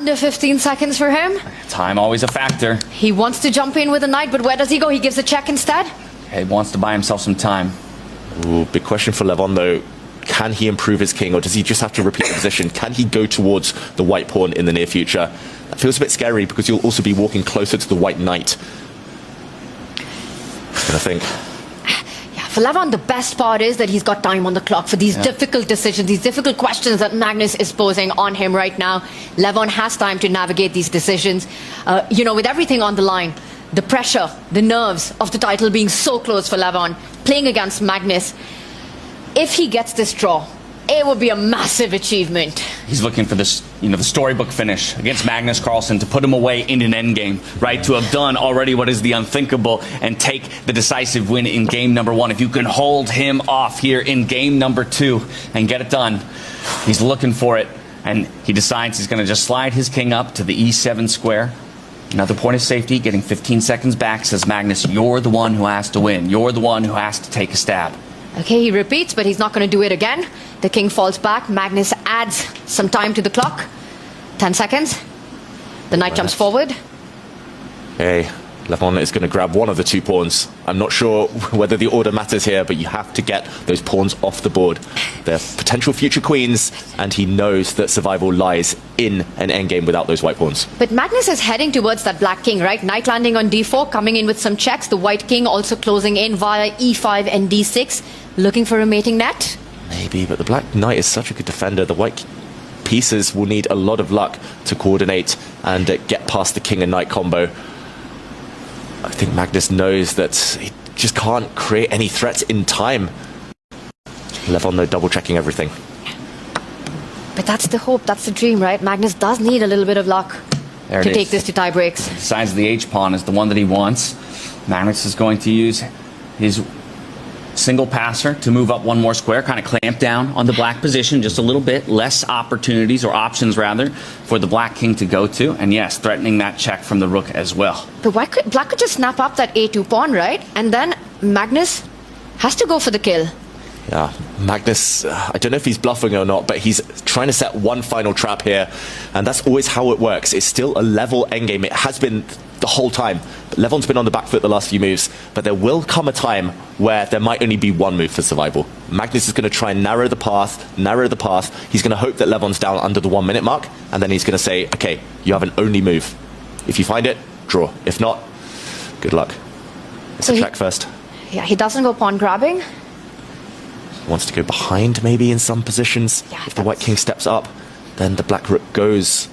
under 15 seconds for him. Time always a factor. He wants to jump in with a knight, but where does he go? He gives a check instead? He wants to buy himself some time. Ooh, big question for Levon, though. Can he improve his king, or does he just have to repeat the position? Can he go towards the white pawn in the near future? That feels a bit scary because you'll also be walking closer to the white knight. I think. For Levon, the best part is that he's got time on the clock for these difficult decisions, these difficult questions that Magnus is posing on him right now. Levon has time to navigate these decisions. You know, with everything on the line, the pressure, the nerves of the title being so close for Levon, playing against Magnus. If he gets this draw, it would be a massive achievement. He's looking for this, you know, the storybook finish against Magnus Carlsen to put him away in an endgame, right? To have done already what is the unthinkable and take the decisive win in game number 1. If you can hold him off here in game number 2 and get it done, he's looking for it. And he decides he's going to just slide his king up to the e7 square. Another point of safety, getting 15 seconds back, says Magnus, you're the one who has to win. You're the one who has to take a stab. Okay, he repeats, but he's not going to do it again. The king falls back. Magnus adds some time to the clock. 10 seconds. The knight jumps forward. Hey, Levon is going to grab one of the 2 pawns. I'm not sure whether the order matters here, but you have to get those pawns off the board. They're potential future queens, and he knows that survival lies in an endgame without those white pawns. But Magnus is heading towards that black king, right? Knight landing on d4, coming in with some checks. The white king also closing in via e5 and d6, looking for a mating net. Maybe, but the black knight is such a good defender. The white pieces will need a lot of luck to coordinate and get past the king and knight combo. I think Magnus knows that he just can't create any threats in time. Levon, though, double-checking everything. But that's the hope, that's the dream, right? Magnus does need a little bit of luck to take this to tie breaks. Decides the h-pawn is the one that he wants. Magnus is going to use his single passer to move up one more square, kind of clamp down on the black position just a little bit, less opportunities, or options rather, for the black king to go to, and yes, threatening that check from the rook as well. But black could just snap up that a2 pawn, right? And then Magnus has to go for the kill. Yeah, Magnus, I don't know if he's bluffing or not, but he's trying to set one final trap here, and that's always how it works. It's still a level endgame. It has been the whole time. But Levon's been on the back foot the last few moves, but there will come a time where there might only be one move for survival. Magnus is going to try and narrow the path. He's going to hope that Levon's down under the 1 minute mark, and then he's going to say, okay, you have an only move. If you find it, draw. If not, good luck. It's a check first. Yeah, he doesn't go pawn grabbing. Wants to go behind maybe in some positions. Yeah, if the white king steps up, then the black rook goes,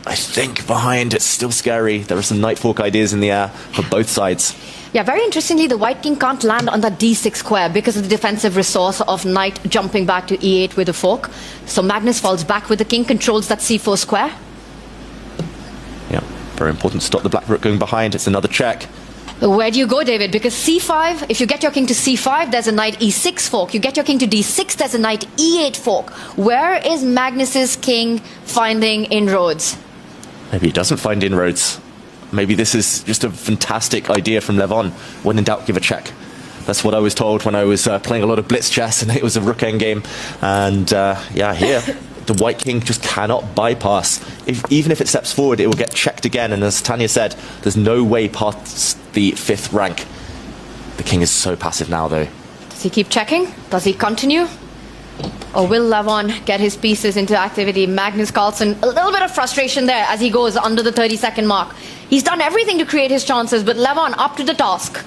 I think, behind. It's still scary. There are some knight fork ideas in the air for both sides. Yeah, very interestingly, the white king can't land on that d6 square because of the defensive resource of knight jumping back to e8 with a fork. So Magnus falls back with the king, controls that c4 square. Yeah, very important to stop the black rook going behind. It's another check. Where do you go, David? Because c5, if you get your king to c5, there's a knight e6 fork. You get your king to d6, there's a knight e8 fork. Where is Magnus's king finding inroads? Maybe he doesn't find inroads. Maybe this is just a fantastic idea from Levon. When in doubt, give a check. That's what I was told when I was playing a lot of blitz chess, and it was a rook endgame. And yeah, here, the white king just cannot bypass. Even if it steps forward, it will get checked again. And as Tanya said, there's no way past the 5th rank. The king is so passive now, though. Does he keep checking? Does he continue? Or will Levon get his pieces into activity? Magnus Carlsen, a little bit of frustration there as he goes under the 30-second mark. He's done everything to create his chances, but Levon up to the task.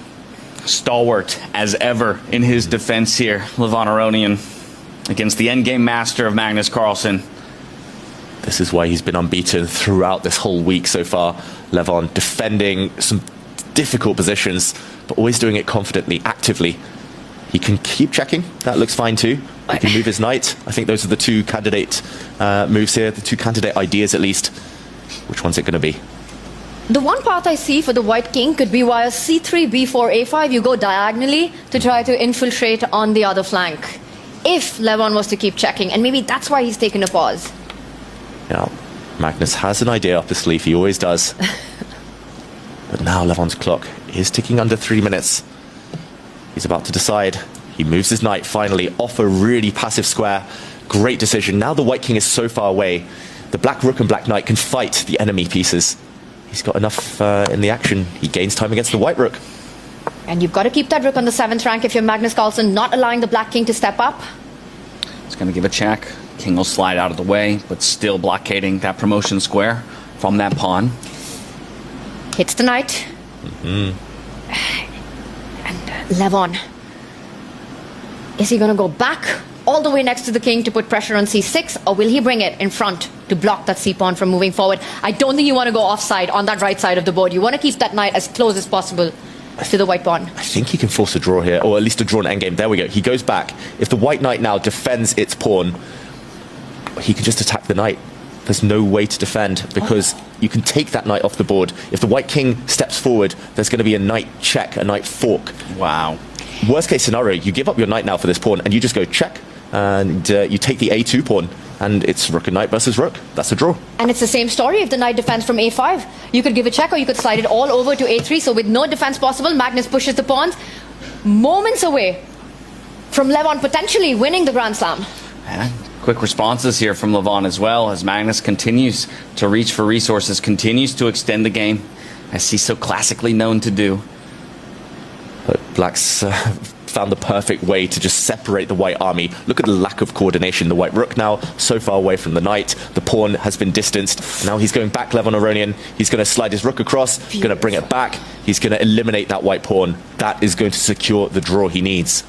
Stalwart as ever in his defense here, Levon Aronian, against the endgame master of Magnus Carlsen. This is why he's been unbeaten throughout this whole week so far. Levon defending some difficult positions, but always doing it confidently, actively. He can keep checking. That looks fine too. He can move his knight. I think those are the 2 candidate moves here, the 2 candidate ideas at least. Which one's it going to be? The one path I see for the white king could be via c3, b4, a5. You go diagonally to try to infiltrate on the other flank. If Levon was to keep checking, and maybe that's why he's taken a pause. Yeah, Magnus has an idea up his sleeve. He always does. But now Levon's clock is ticking under 3 minutes. He's about to decide. He moves his knight finally off a really passive square. Great decision. Now the white king is so far away the black rook and black knight can fight the enemy pieces. He's got enough in the action. He gains time against the white rook. And you've got to keep that rook on the 7th rank if you're Magnus Carlsen, not allowing the black king to step up. It's going to give a check. King will slide out of the way, but still blockading that promotion square from that pawn. Hits the knight. And Levon. Is he going to go back all the way next to the king to put pressure on c6, or will he bring it in front to block that c-pawn from moving forward? I don't think you want to go offside on that right side of the board. You want to keep that knight as close as possible to the white pawn. I think he can force a draw here, or at least a draw in endgame. There we go. He goes back. If the white knight now defends its pawn, he can just attack the knight. There's no way to defend because you can take that knight off the board. If the white king steps forward, there's going to be a knight check, a knight fork. Wow. Worst case scenario, you give up your knight now for this pawn and you just go check and you take the a2 pawn and it's rook and knight versus rook. That's a draw. And it's the same story if the knight defends from a5. You could give a check or you could slide it all over to a3. So with no defense possible, Magnus pushes the pawns moments away from Levon potentially winning the Grand Slam. Yeah. Quick responses here from Levon as well as Magnus continues to reach for resources, continues to extend the game as he's so classically known to do. But Black's found the perfect way to just separate the white army. Look at the lack of coordination. The white rook now so far away from the knight. The pawn has been distanced. Now he's going back Levon Aronian. He's going to slide his rook across, going to bring it back. He's going to eliminate that white pawn. That is going to secure the draw he needs.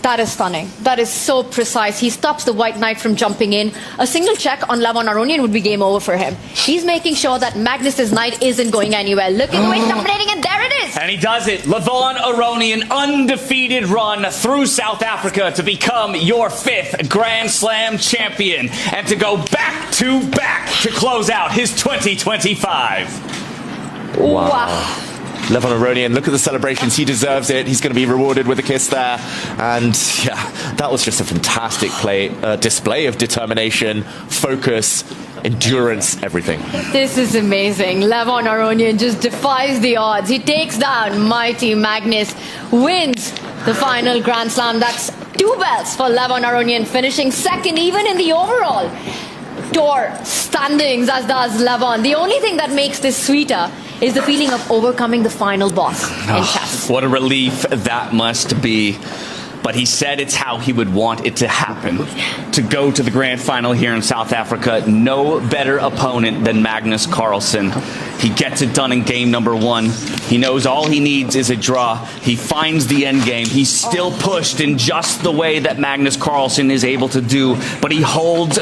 That is stunning. That is so precise. He stops the white knight from jumping in. A single check on Levon Aronian would be game over for him. He's making sure that Magnus's knight isn't going anywhere. Look at the way he's dominating, and there it is! And he does it. Levon Aronian, undefeated run through South Africa to become your 5th Grand Slam champion and to go back to close out his 2025. Wow. Levon Aronian, look at the celebrations. He deserves it. He's going to be rewarded with a kiss there. And yeah, that was just a fantastic display of determination, focus, endurance, everything. This is amazing. Levon Aronian just defies the odds. He takes down mighty Magnus, wins the final Grand Slam. That's 2 belts for Levon Aronian, finishing 2nd even in the overall tour standings, as does Levon. The only thing that makes this sweeter is the feeling of overcoming the final boss in chess. What a relief that must be. But he said it's how he would want it to happen. To go to the grand final here in South Africa, no better opponent than Magnus Carlsen. He gets it done in game number 1. He knows all he needs is a draw. He finds the end game. He's still pushed in just the way that Magnus Carlsen is able to do, but he holds